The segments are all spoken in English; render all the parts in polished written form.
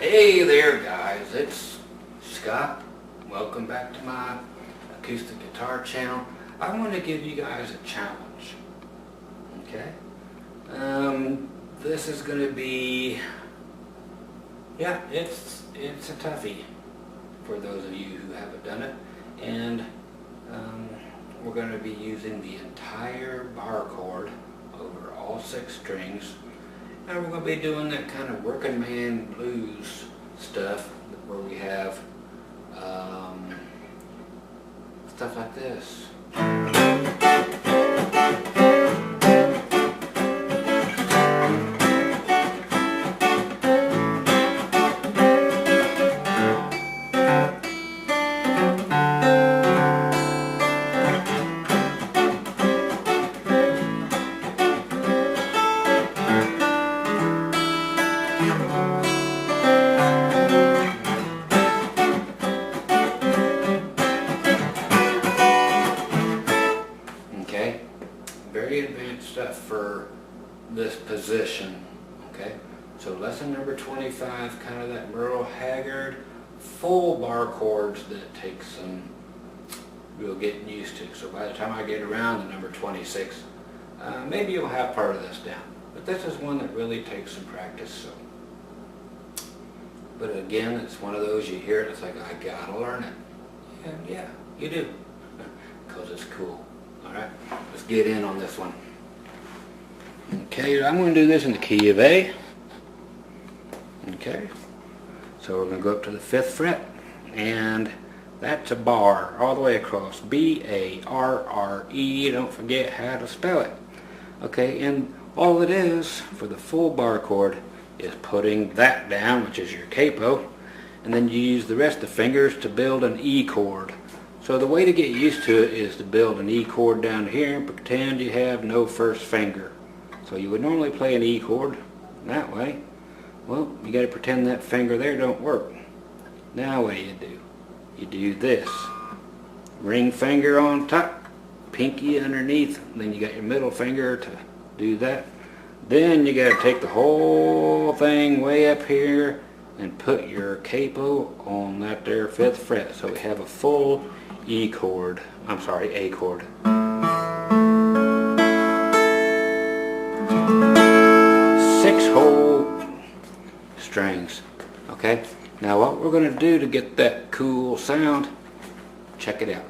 Hey there guys, it's Scott. Welcome back to my acoustic guitar channel. I want to give you guys a challenge. Okay? This is going to be, it's a toughie for those of you who haven't done it. And we're going to be using the entire bar chord over all 6 strings. And we're going to be doing that kind of working man blues stuff where we have stuff like this. Okay, very advanced stuff for this position. Okay, so lesson number 25, kind of that Merle Haggard full bar chords that take some real getting used to. So by the time I get around to number 26, maybe you'll have part of this down. But this is one that really takes some practice. So, but again, it's one of those you hear it, it's like I gotta learn it. And yeah, you do, because it's cool. Alright, let's get in on this one. Okay, I'm going to do this in the key of A. Okay, so we're going to go up to the 5th fret, and that's a bar all the way across. B-A-R-R-E, don't forget how to spell it. Okay, and all it is for the full bar chord is putting that down, which is your capo, and then you use the rest of the fingers to build an E chord. So the way to get used to it is to build an E chord down here and pretend you have no first finger. So you would normally play an E chord that way. Well, you got to pretend that finger there don't work. Now what do? You do this. Ring finger on top, pinky underneath, then you got your middle finger to do that. Then you got to take the whole thing way up here and put your capo on that there 5th fret. So we have a full E chord, I'm sorry, A chord. 6 whole strings. Okay, now what we're going to do to get that cool sound, check it out.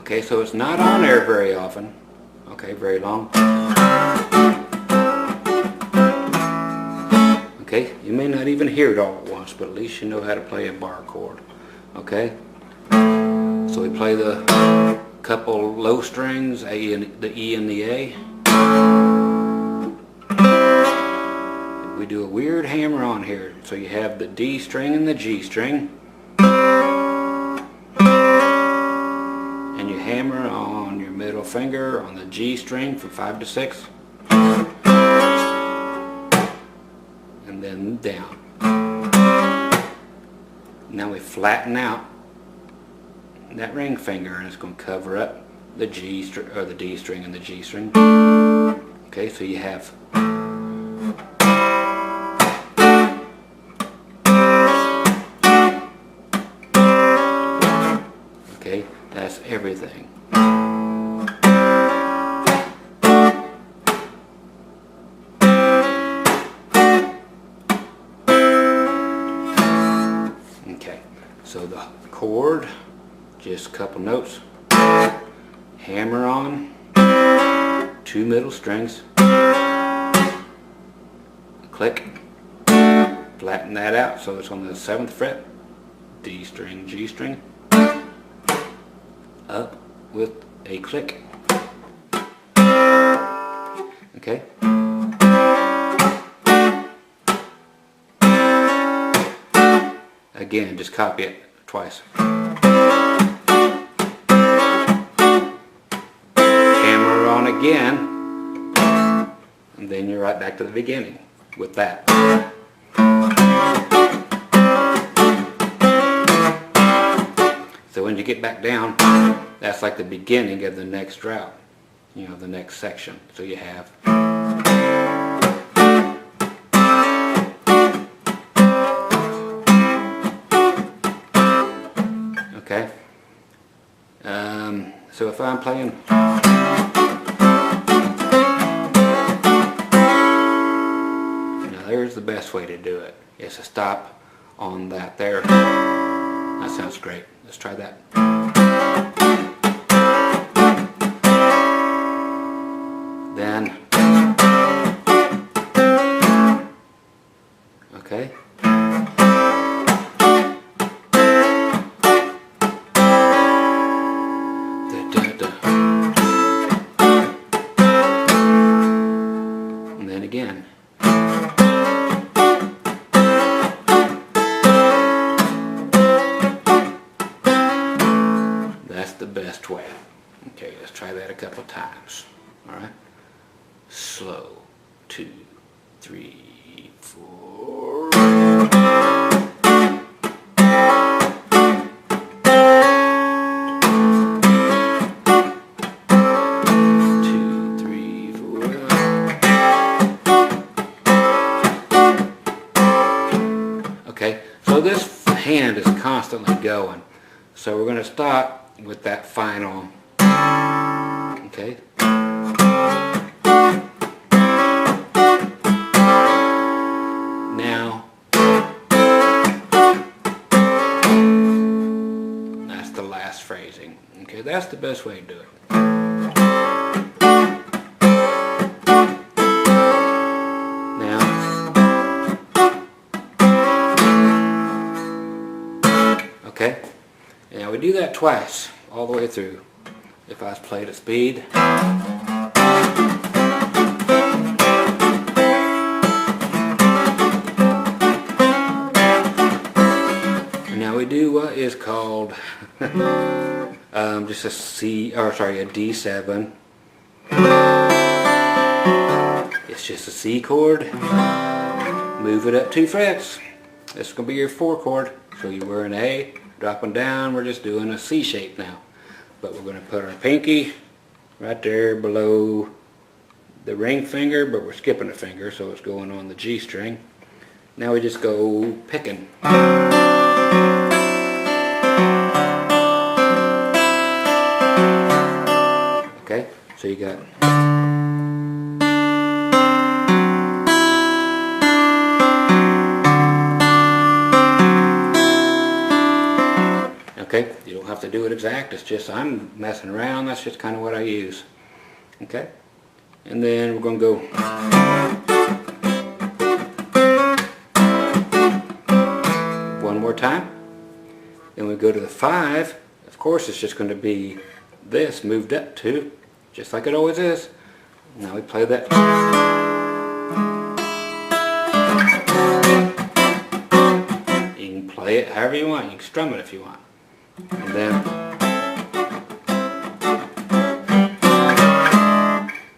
Okay, so it's not on there very often. Okay, very long. Okay, you may not even hear it all at once, but at least you know how to play a bar chord. Okay, so we play the couple low strings, A and the E and the A. We do a weird hammer on here, so you have the D string and the G string, and you hammer on your middle finger on the G string from 5 to 6, and then down. Now we flatten out that ring finger, and it's going to cover up the G string or the D string and the G string. Okay, so you have okay, that's everything. Okay, so the chord, just a couple notes, hammer on 2 middle strings, click, flatten that out so it's on the 7th fret, D string, G string, up with a click. Okay. Again, just copy it twice. Hammer on again, and then you're right back to the beginning with that. So when you get back down, that's like the beginning of the next route, you know, the next section. So you have okay. So if I'm playing now, there's the best way to do it, is to stop on that there. That sounds great. Let's try that. Then, okay. And then again. That's the best way. Okay, let's try that a couple times. Alright? Slow. 2, 3, 4. 2, 3, 4. Okay, so this hand is constantly going. So we're going to start with that final, okay? Now, that's the last phrasing. Okay, that's the best way to do it. Now, okay? Now we do that twice, all the way through. If I was played at speed. And now we do what is called just a C, or sorry, a D7. It's just a C chord. Move it up 2 frets. This is going to be your 4 chord. So you were an A. Dropping down, we're just doing a C shape now. But we're going to put our pinky right there below the ring finger, but we're skipping a finger, so it's going on the G string. Now we just go picking. Okay, so you got okay, you don't have to do it exact, it's just I'm messing around, that's just kind of what I use. Okay, and then we're going to go one more time. Then we go to the 5. Of course it's just going to be this moved up 2, just like it always is. Now we play that. You can play it however you want, you can strum it if you want. And then,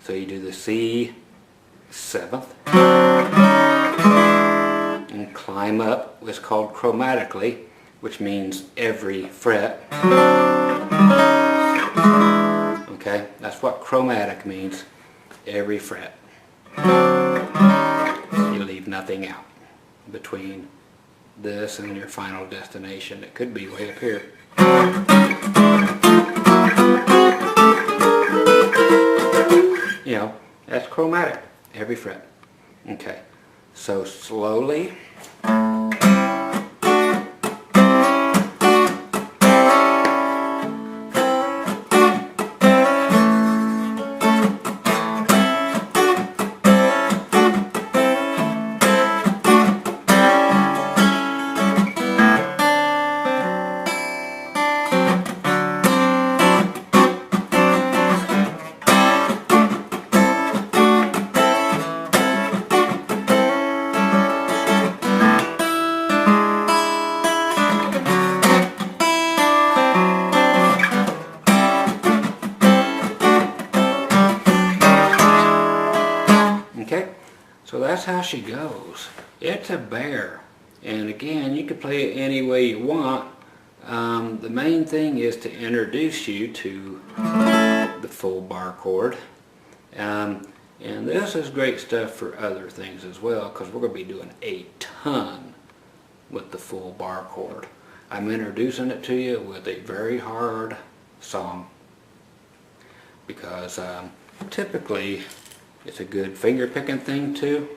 so you do the C 7th and climb up what's called chromatically, which means every fret. Okay, that's what chromatic means, every fret. You leave nothing out between this and your final destination. It could be way up here. You know, that's chromatic, every fret. Okay, so slowly. Okay, so that's how she goes. It's a bear. And again, you can play it any way you want, The main thing is to introduce you to the full bar chord. And this is great stuff for other things as well, because we're going to be doing a ton with the full bar chord. I'm introducing it to you with a very hard song, because typically it's a good finger picking thing too.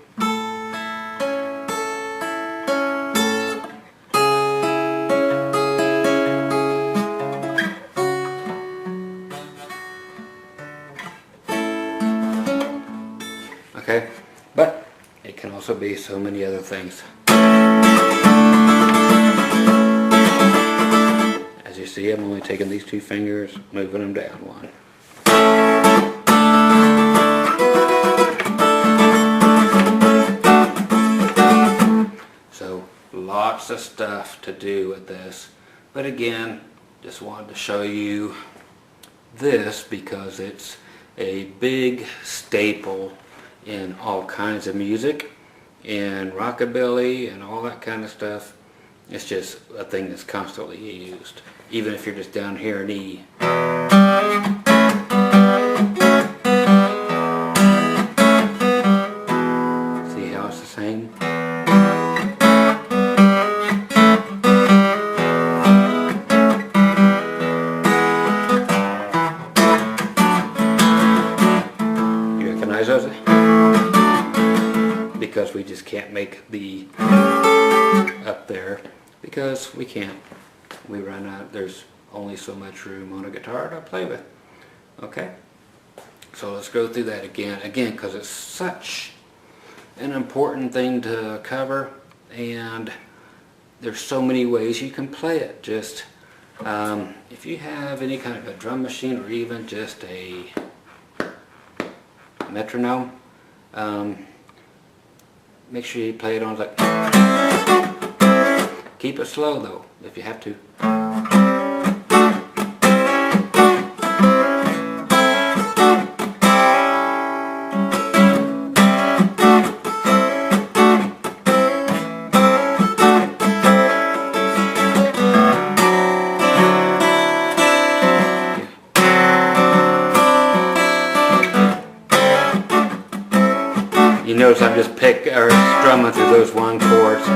Okay, but it can also be so many other things. As you see, I'm only taking these two fingers, moving them down one. So lots of stuff to do with this, but again, just wanted to show you this because it's a big staple in all kinds of music, in rockabilly and all that kind of stuff. It's just a thing that's constantly used, even if you're just down here in E. See how it's the same? You recognize those? Because we just can't make the up there, because we can't. We run out. There's only so much room on a guitar to play with. Okay, so let's go through that again because it's such an important thing to cover, and there's so many ways you can play it. Just if you have any kind of a drum machine or even just a metronome, make sure you play it on like. Keep it slow though, if you have to. You notice I'm just strumming through those one chords.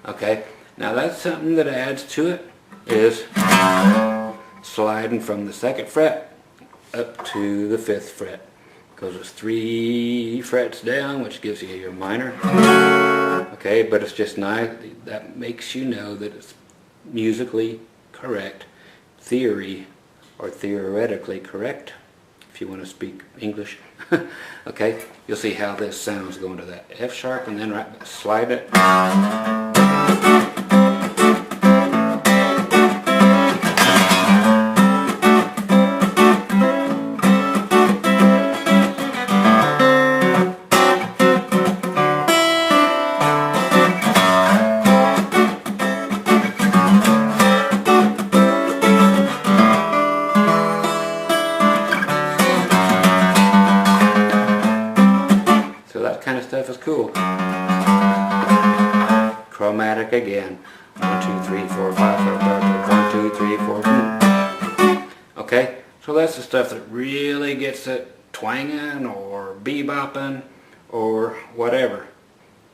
Okay, now that's something that adds to it, is sliding from the 2nd fret up to the 5th fret. Goes with 3 frets down, which gives you your minor. Okay, but it's just nice. That makes you know that it's musically correct, theory or theoretically correct, if you want to speak English. Okay, you'll see how this sounds going to that F sharp, and then right slide it. Kind of stuff is cool. Chromatic again. 1, 2, 3, 4, 5, 1, 2, 3, 4. Okay, so that's the stuff that really gets it twanging or bebopping or whatever.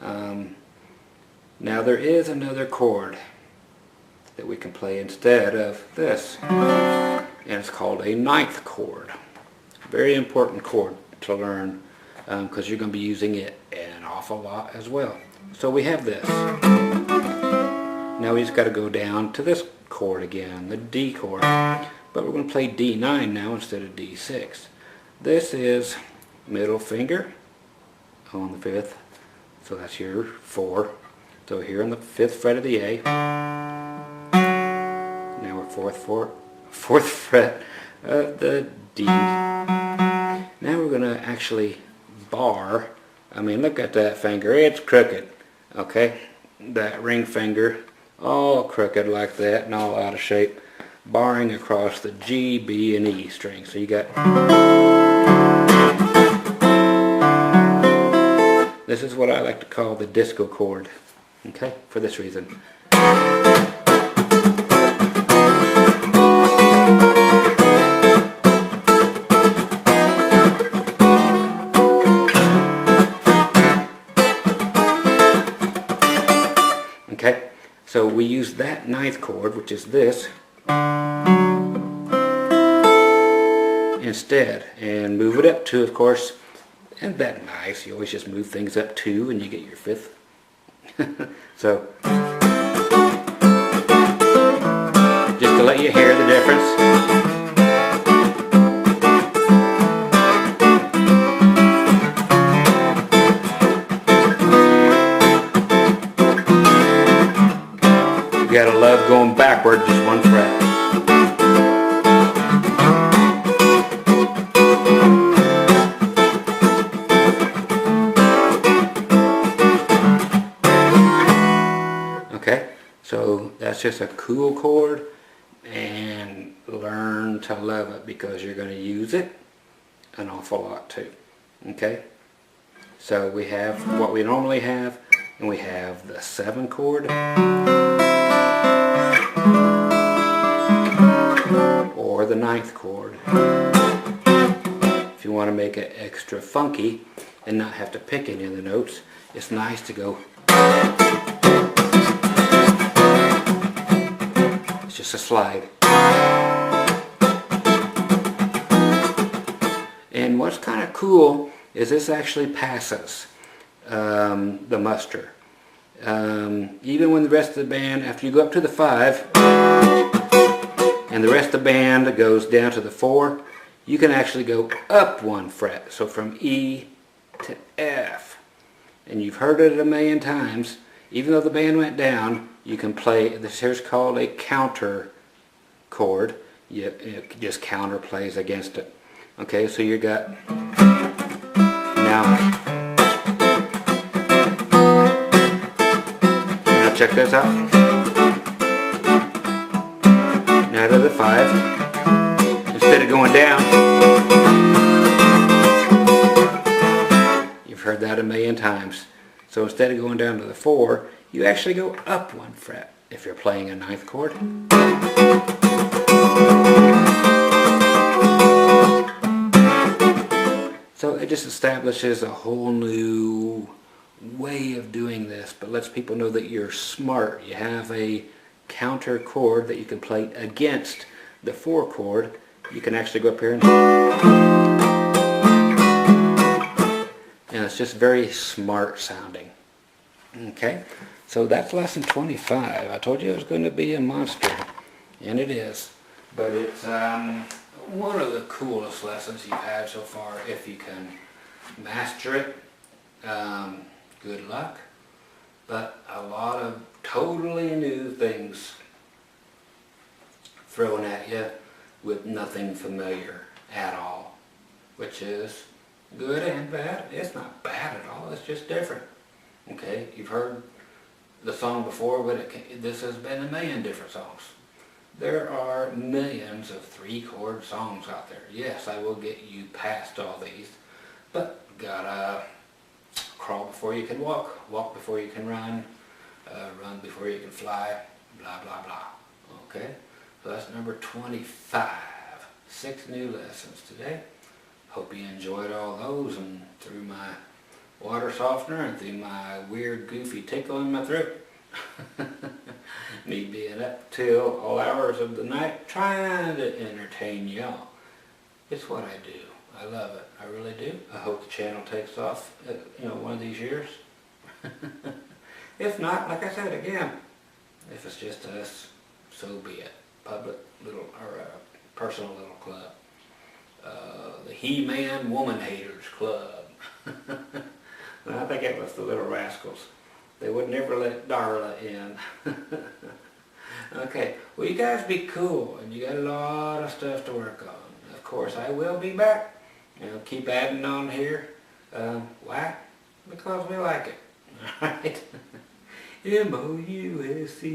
Now there is another chord that we can play instead of this, and it's called a 9th chord. Very important chord to learn, because you're going to be using it an awful lot as well. So we have this. Now we just got to go down to this chord again, the D chord. But we're going to play D9 now instead of D6. This is middle finger on the 5th. So that's your 4. So here on the 5th fret of the A. Now we're 4th fret of the D. Now we're going to actually bar. I mean, look at that finger, it's crooked. Okay, that ring finger all crooked like that and all out of shape. barring across the G, B, and E string. So you got, this is what I like to call the disco chord, okay, for this reason. Okay, so we use that ninth chord, which is this, instead, and move it up 2, of course. Isn't that nice? You always just move things up 2 and you get your 5th. So, just to let you hear the difference. You gotta love going backward just 1 fret. Okay, so that's just a cool chord, and learn to love it because you're going to use it an awful lot too. Okay, so we have what we normally have, and we have the 7 chord, or the 9th chord. If you want to make it extra funky and not have to pick any of the notes, it's nice to go. Just a slide. And what's kind of cool is this actually passes the muster. Even when the rest of the band, after you go up to the 5 and the rest of the band goes down to the 4, you can actually go up 1 fret. So from E to F. And you've heard it a million times. Even though the band went down, you can play, this here's called a counter chord. It just counter plays against it. Okay, so you got, now check this out. Now to the 5. Instead of going down, you've heard that a million times. So instead of going down to the 4, you actually go up 1 fret if you're playing a 9th chord. So it just establishes a whole new way of doing this, but lets people know that you're smart. You have a counter chord that you can play against the 4 chord. You can actually go up here and it's just very smart sounding. Okay, so that's lesson 25. I told you it was going to be a monster, and it is. But it's one of the coolest lessons you've had so far. If you can master it, good luck. But a lot of totally new things thrown at you with nothing familiar at all, which is good and bad. It's not bad at all, it's just different. Okay, you've heard the song before, but this has been a million different songs. There are millions of 3-chord songs out there. Yes, I will get you past all these, but gotta crawl before you can walk, walk before you can run, run before you can fly, blah, blah, blah. Okay, so that's number 25. 6 new lessons today. Hope you enjoyed all those, and through my water softener and through my weird goofy tickle in my throat. Me being up till all hours of the night trying to entertain y'all. It's what I do. I love it. I really do. I hope the channel takes off, one of these years. If not, like I said again, if it's just us, so be it. Public little, or personal little club. The He-Man Woman Haters Club. I think it was the Little Rascals. They would never let Darla in. Okay, well, you guys be cool, and you got a lot of stuff to work on. Of course, I will be back. Keep adding on here. Why? Because we like it. Alright? M-O-U-S-E.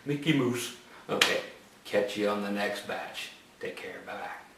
Mickey Mouse. Okay, catch you on the next batch. Take care, bye.